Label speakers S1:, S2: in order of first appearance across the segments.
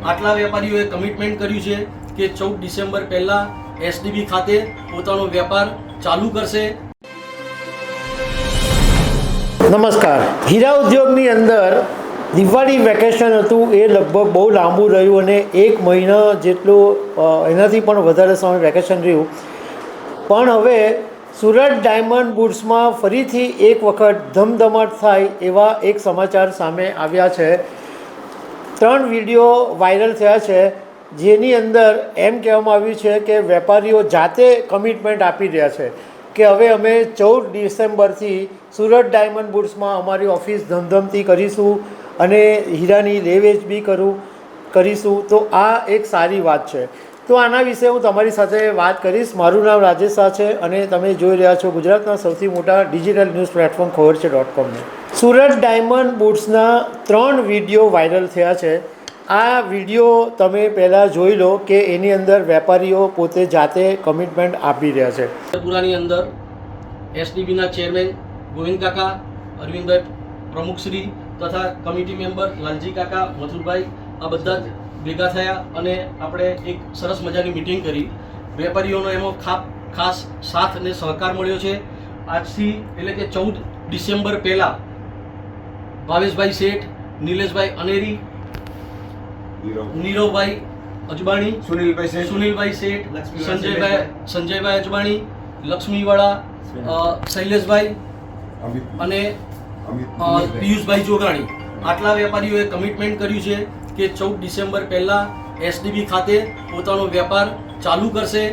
S1: આટલા વેપારીઓએ કમિટમેન્ટ કર્યું છે કે 14 ડિસેમ્બર પહેલાં એસડીબી ખાતે પોતાનો વેપાર ચાલુ કરશે.
S2: નમસ્કાર. હીરા ઉદ્યોગની અંદર દિવાળી વેકેશન હતું એ લગભગ બહુ લાંબુ રહ્યું અને 1 મહિના જેટલું એનાથી પણ વધારે સમય વેકેશન રહ્યું. પણ હવે સુરત ડાયમંડ બુટ્સમાં ફરીથી એક વખત ધમધમાટ થાય એવા એક સમાચાર સામે આવ્યા છે. 3 વિડીયો વાયરલ થયા છે જેની અંદર એમ કહેવામાં આવ્યું છે કે વેપારીઓ જાતે કમિટમેન્ટ આપી રહ્યા છે કે હવે અમે 14 ડિસેમ્બરથી સુરત ડાયમંડ બુટ્સમાં અમારી ઓફિસ ધમધમતી કરીશું અને હીરાની લે વેચ બી કરીશું. તો આ એક સારી વાત છે. તો આના વિશે હું તમારી સાથે વાત કરીશ. મારું નામ રાજેશ શાહ છે અને તમે જોઈ રહ્યા છો ગુજરાતના સૌથી મોટા ડિજિટલ ન્યૂઝ પ્લેટફોર્મ ખબર છે .comને. સુરત ડાયમંડ બુટ્સના 3 વિડીયો વાયરલ થયા છે. આ વિડીયો તમે પહેલાં જોઈ લો કે એની અંદર વેપારીઓ પોતે જાતે કમિટમેન્ટ આપી રહ્યા છે.
S1: પુરાની અંદર એસડીબીના ચેરમેન ગોવિંદ કાકા, અરવિંદભાઈ પ્રમુખશ્રી તથા કમિટી મેમ્બર લાલજી કાકા, મથુરભાઈ આ બધા જ ભેગા થયા અને આપણે એક સરસ મજાની મિટિંગ કરી. વેપારીઓનો એમાં ખાસ સાથ અને સહકાર મળ્યો છે. આજથી એટલે કે 14 ડિસેમ્બર પહેલાં ભાવેશભાઈ શેઠ, નિલેશભાઈ અનેરી, નીરવભાઈ અજબાણી, સુનિલભાઈ શેઠ, સંજયભાઈ અજબાણી, લક્ષ્મીવાળા, શૈલેષભાઈ અને પિયુષભાઈ જોગાણી આટલા વેપારીઓએ કમિટમેન્ટ કર્યું છે કે 14 ડિસેમ્બર પહેલાં એસડીબી ખાતે પોતાનો વેપાર ચાલુ કરશે.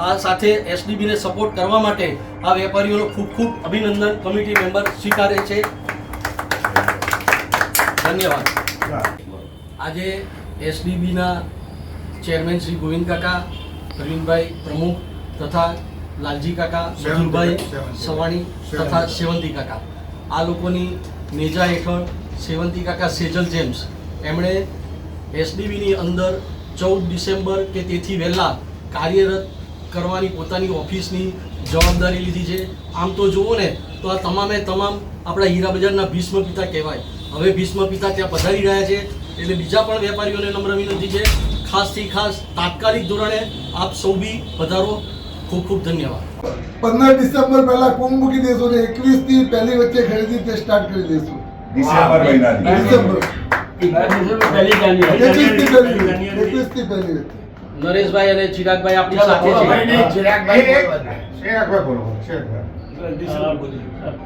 S1: આ સાથે એસડીબીને સપોર્ટ કરવા માટે આ વેપારીઓનો ખૂબ ખૂબ અભિનંદન કમિટી મેમ્બર સ્વીકારે છે. ધન્યવાદ. આજે એસડીબીના ચેરમેન શ્રી ગોવિંદ કાકા, અરવિંદભાઈ પ્રમુખ તથા લાલજી કાકા, મધુરભાઈ સવાણી તથા સેવંતી કાકા આ લોકોની નેજા હેઠળ સેવંતી કાકા સેજલ જેમ્સ એમણે એસડીબીની અંદર 14 ડિસેમ્બર કે તેથી વહેલા કાર્યરત કરવાની પોતાની ઓફિસની જવાબદારી લીધી છે. આમ તો જુઓ ને તો આ તમામે તમામ આપણા હીરા બજારના ભીષ્મ પિતા કહેવાય. હવે ભીષ્મ પિતા ત્યાં પધારી રહ્યા છે એટલે બીજા પણ વેપારીઓને નમ્ર વિનંતી છે ખાસથી ખાસ તાત્કાલિક ધોરણે આપ સૌ બી પધારો. ખૂબ ખૂબ ધન્યવાદ.
S3: 15 ડિસેમ્બર પહેલા કુંભ મૂકી દેશું ને 21 થી પહેલી વચ્ચે ખરીદી તે સ્ટાર્ટ કરી દેશું.
S4: ડિસેમ્બર મહિનાની
S1: નરેશભાઈ અને ચિરાગભાઈ આપણી સાથે છે.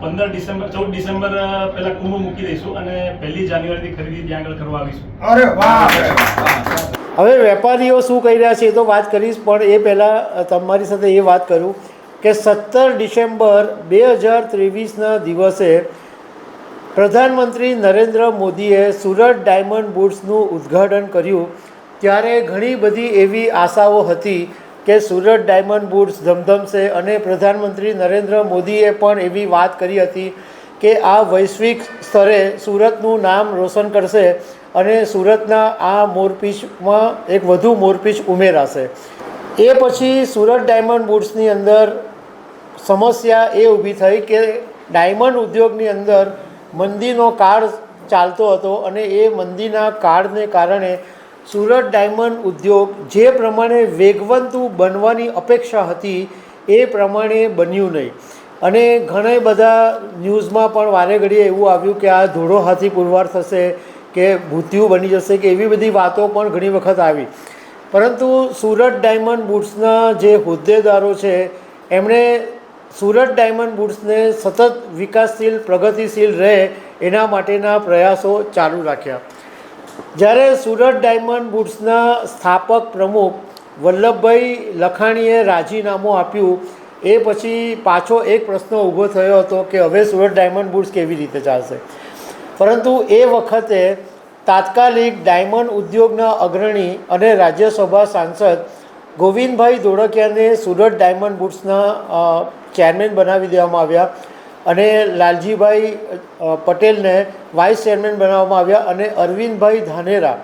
S5: 15 ડિસેમ્બર 14 ડિસેમ્બર પહેલા કુંભ મૂકી દઈશું અને 1 જાન્યુઆરીથી ખરીદી ત્યાં આગળ કરવા આવીશું.
S4: અરે વાહ.
S2: હવે વેપારીઓ શું કહી રહ્યા છે એ તો વાત કરીશ, પણ એ પહેલાં તમારી સાથે એ વાત કરું કે 17 ડિસેમ્બર 2023ના દિવસે પ્રધાનમંત્રી નરેન્દ્ર મોદીએ સુરત ડાયમંડ બુટ્સનું ઉદ્ઘાટન કર્યું. ત્યારે ઘણી બધી એવી આશાઓ હતી કે સુરત ડાયમંડ બુટ્સ ધમધમશે અને પ્રધાનમંત્રી નરેન્દ્ર મોદીએ પણ એવી વાત કરી હતી કે આ વૈશ્વિક સ્તરે સુરતનું નામ રોશન કરશે અને સુરતના આ મોરપીંછમાં એક વધુ મોરપીંછ ઉમેરાશે. એ પછી સુરત ડાયમંડ બુટ્સની અંદર સમસ્યા એ ઊભી થઈ કે ડાયમંડ ઉદ્યોગની અંદર મંદીનો કાળ ચાલતો હતો અને એ મંદીના કાળને કારણે સુરત ડાયમંડ ઉદ્યોગ જે પ્રમાણે વેગવંતુ બનવાની અપેક્ષા હતી એ પ્રમાણે બન્યું નહીં. અને ઘણા બધા ન્યૂઝમાં પણ વારે ઘડીએ એવું આવ્યું કે આ ધોળો હાથી પુરવાર થશે કે ભૂતિયું બની જશે કે એવી બધી વાતો પણ ઘણી વખત આવી. પરંતુ સુરત ડાયમંડ બુટ્સના જે હોદ્દેદારો છે એમણે સુરત ડાયમંડ બુટ્સને સતત વિકાસશીલ પ્રગતિશીલ રહે એના માટેના પ્રયાસો ચાલુ રાખ્યા. જ્યારે સુરત ડાયમંડ બુટ્સના સ્થાપક પ્રમુખ વલ્લભભાઈ લખાણીએ રાજીનામું આપ્યું એ પછી પાછો એક પ્રશ્ન ઊભો થયો હતો કે હવે સુરત ડાયમંડ બુટ્સ કેવી રીતે ચાલશે. પરંતુ એ વખતે તાત્કાલિક ડાયમંડ ઉદ્યોગના અગ્રણી અને રાજ્યસભા સાંસદ ગોવિંદભાઈ ધોળકિયાને સુરત ડાયમંડ બુટ્સના ચેરમેન બનાવી દેવામાં આવ્યા અને લાલજીભાઈ પટેલને વાઇસ ચેરમેન બનાવવામાં આવ્યા અને અરવિંદભાઈ ધાનેરા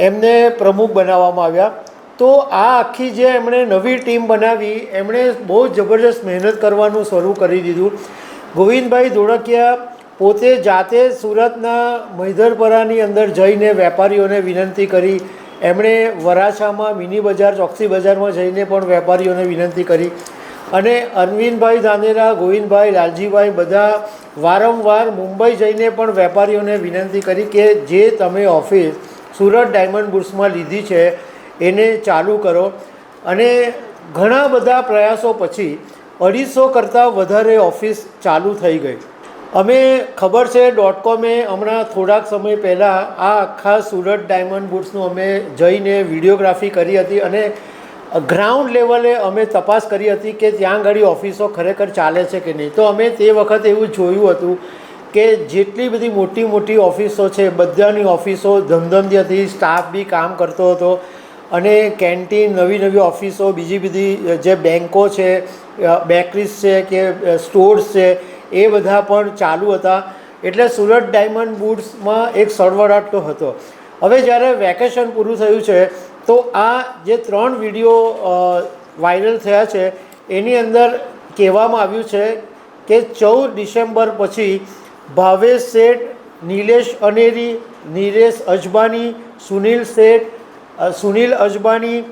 S2: એમને પ્રમુખ બનાવવામાં આવ્યા. તો આ આખી જે એમણે નવી ટીમ બનાવી એમણે બહુ જબરજસ્ત મહેનત કરવાનું શરૂ કરી દીધું. ગોવિંદભાઈ ધોળકિયા પોતે જાતે સુરતના મહિધરપરાની અંદર જઈને વેપારીઓને વિનંતી કરી, એમણે વરાછામાં મિની બજાર ચોકસી બજારમાં જઈને પણ વેપારીઓને વિનંતી કરી અને અરવિંદભાઈ ધાનેરા, ગોવિંદભાઈ, લાલજીભાઈ બધા વારંવાર મુંબઈ જઈને પણ વેપારીઓને વિનંતી કરી કે જે તમે ઓફિસ સુરત ડાયમંડ બુર્સમાં લીધી છે એને ચાલુ કરો. અને ઘણા બધા પ્રયાસો પછી 250 કરતાં વધારે ઓફિસ ચાલુ થઈ ગઈ. અમે ખબર છે .com હમણાં થોડાક સમય પહેલાં આ આખા સુરત ડાયમંડ બુર્સનું અમે જઈને વિડીયોગ્રાફી કરી હતી અને ગ્રાઉન્ડ લેવલે અમે તપાસ કરી હતી કે ત્યાં આગળ ઓફિસો ખરેખર ચાલે છે કે નહીં. તો અમે તે વખતે એવું જોયું હતું કે જેટલી બધી મોટી મોટી ઓફિસો છે બધાની ઓફિસો ધમધમતી હતી, સ્ટાફ બી કામ કરતો હતો અને કેન્ટીન, નવી નવી ઓફિસો, બીજી બધી જે બેન્કો છે, બેકરીઝ છે કે સ્ટોર્સ છે એ બધા પણ ચાલુ હતા. એટલે સુરત ડાયમંડ બુર્સમાં એક સળવળાટ તો હતો. હવે જ્યારે વેકેશન પૂરું થયું છે તો આ જે 3 વિડીયો વાયરલ થયા છે એની અંદર કહેવામાં આવ્યું છે કે 14 ડિસેમ્બર પછી ભાવેશ શેઠ, નિલેશ અનેરી, નિરેશ અજબાની, સુનિલ શેઠ, સુનિલ અજબાની,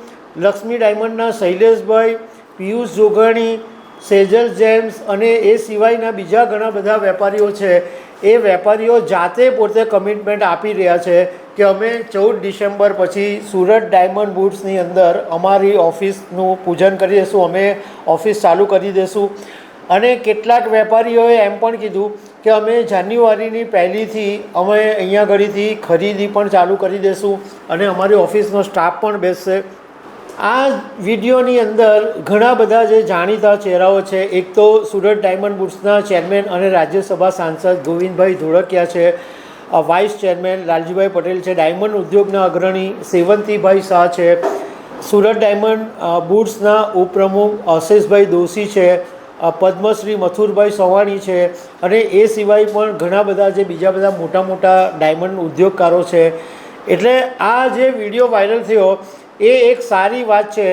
S2: લક્ષ્મી ડાયમંડના શૈલેષભાઈ, પિયુષ જોગાણી, સેજલ જેમ્સ અને એ સિવાયના બીજા ઘણા બધા વેપારીઓ છે એ વેપારીઓ જાતે પોતે કમિટમેન્ટ આપી રહ્યા છે કે અમે 14 ડિસેમ્બર પછી સુરત ડાયમંડ બુર્સની અંદર અમારી ઓફિસનું પૂજન કરી દઈશું, અમે ઓફિસ ચાલુ કરી દઈશું. અને કેટલાક વેપારીઓએ એમ પણ કીધું કે અમે જાન્યુઆરીની પહેલીથી અમે અહીંયા આગળથી ખરીદી પણ ચાલુ કરી દઈશું અને અમારી ઓફિસનો સ્ટાફ પણ બેસશે. આ વિડીયોની અંદર ઘણા બધા જે જાણીતા ચહેરાઓ છે, એક તો સુરત ડાયમંડ બુર્સના ચેરમેન અને રાજ્યસભા સાંસદ ગોવિંદભાઈ ધોળકિયા છે, વાઇસ ચેરમેન લાલજીભાઈ પટેલ છે, ડાયમંડ ઉદ્યોગના અગ્રણી સેવંતીભાઈ શાહ છે, સુરત ડાયમંડ બુર્સના ઉપપ્રમુખ અશેષભાઈ દોશી છે, પદ્મશ્રી મથુરભાઈ સવાણી છે અને એ સિવાય પણ ઘણા બધા જે બીજા બધા મોટા મોટા ડાયમંડ ઉદ્યોગકારો છે. એટલે આ જે વિડીયો વાયરલ થયો એ એક સારી વાત છે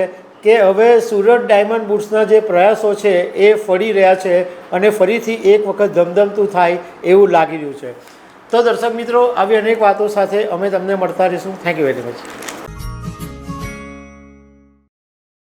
S2: કે હવે સુરત ડાયમંડ બુર્સના જે પ્રયાસો છે એ ફળી રહ્યા છે અને ફરીથી એક વખત ધમધમતું થાય એવું લાગી રહ્યું છે. તો દર્શક મિત્રો, આવી અનેક વાતો સાથે અમે તમને મળતા રહીશું. Thank you very much.